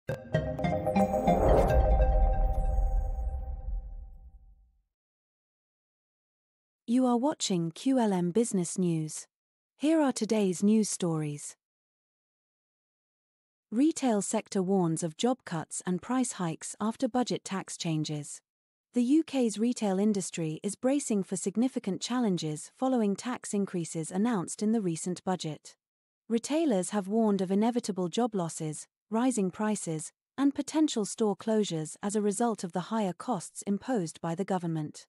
You are watching QLM Business News. Here are today's news stories. Retail sector warns of job cuts and price hikes after budget tax changes. The UK's retail industry is bracing for significant challenges following tax increases announced in the recent budget. Retailers have warned of inevitable job losses, rising prices, and potential store closures as a result of the higher costs imposed by the government.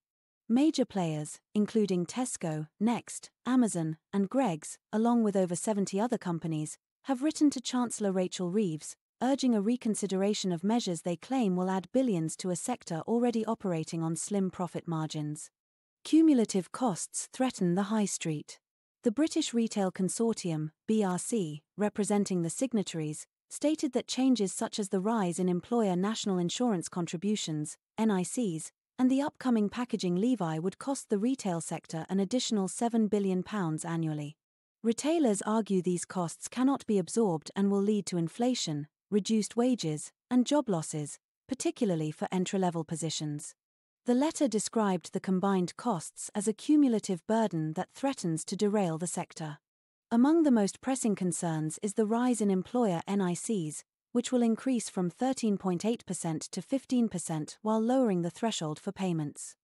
Major players, including Tesco, Next, Amazon, and Greggs, along with over 70 other companies, have written to Chancellor Rachel Reeves, urging a reconsideration of measures they claim will add billions to a sector already operating on slim profit margins. Cumulative costs threaten the high street. The British Retail Consortium, BRC, representing the signatories, stated that changes such as the rise in employer national insurance contributions, NICs, and the upcoming packaging levy would cost the retail sector an additional £7 billion annually. Retailers argue these costs cannot be absorbed and will lead to inflation, reduced wages, and job losses, particularly for entry-level positions. The letter described the combined costs as a cumulative burden that threatens to derail the sector. Among the most pressing concerns is the rise in employer NICs, which will increase from 13.8% to 15% while lowering the threshold for payments.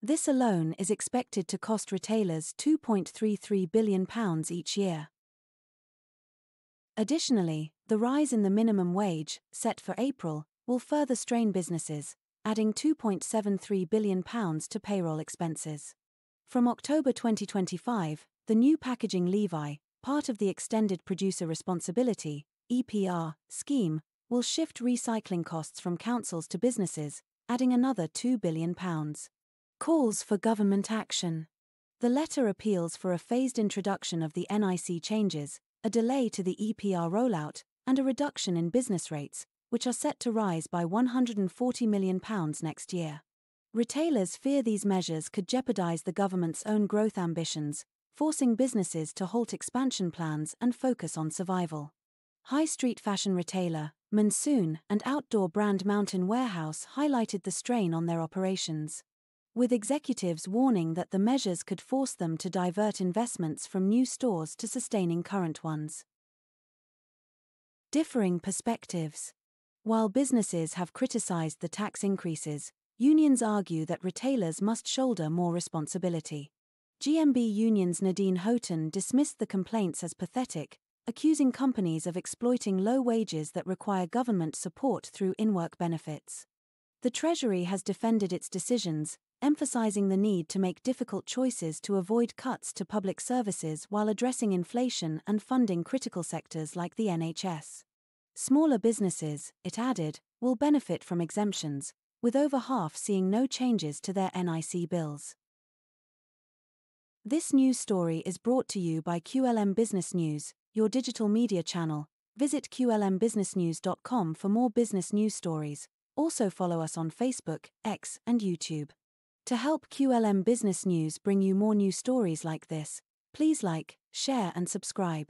This alone is expected to cost retailers £2.33 billion each year. Additionally, the rise in the minimum wage, set for April, will further strain businesses, adding £2.73 billion to payroll expenses. From October 2025, the new packaging levy, part of the Extended Producer Responsibility (EPR) scheme, will shift recycling costs from councils to businesses, adding another £2 billion. Calls for government action. The letter appeals for a phased introduction of the NIC changes, a delay to the EPR rollout, and a reduction in business rates, which are set to rise by £140 million next year. Retailers fear these measures could jeopardise the government's own growth ambitions, forcing businesses to halt expansion plans and focus on survival. High street fashion retailer, Monsoon, and outdoor brand Mountain Warehouse highlighted the strain on their operations, with executives warning that the measures could force them to divert investments from new stores to sustaining current ones. Differing perspectives. While businesses have criticised the tax increases, unions argue that retailers must shoulder more responsibility. GMB Union's Nadine Houghton dismissed the complaints as pathetic, accusing companies of exploiting low wages that require government support through in-work benefits. The Treasury has defended its decisions, emphasising the need to make difficult choices to avoid cuts to public services while addressing inflation and funding critical sectors like the NHS. Smaller businesses, it added, will benefit from exemptions, with over half seeing no changes to their NIC bills. This news story is brought to you by QLM Business News, your digital media channel. Visit qlmbusinessnews.com for more business news stories. Also follow us on Facebook, X, and YouTube. To help QLM Business News bring you more news stories like this, please like, share and subscribe.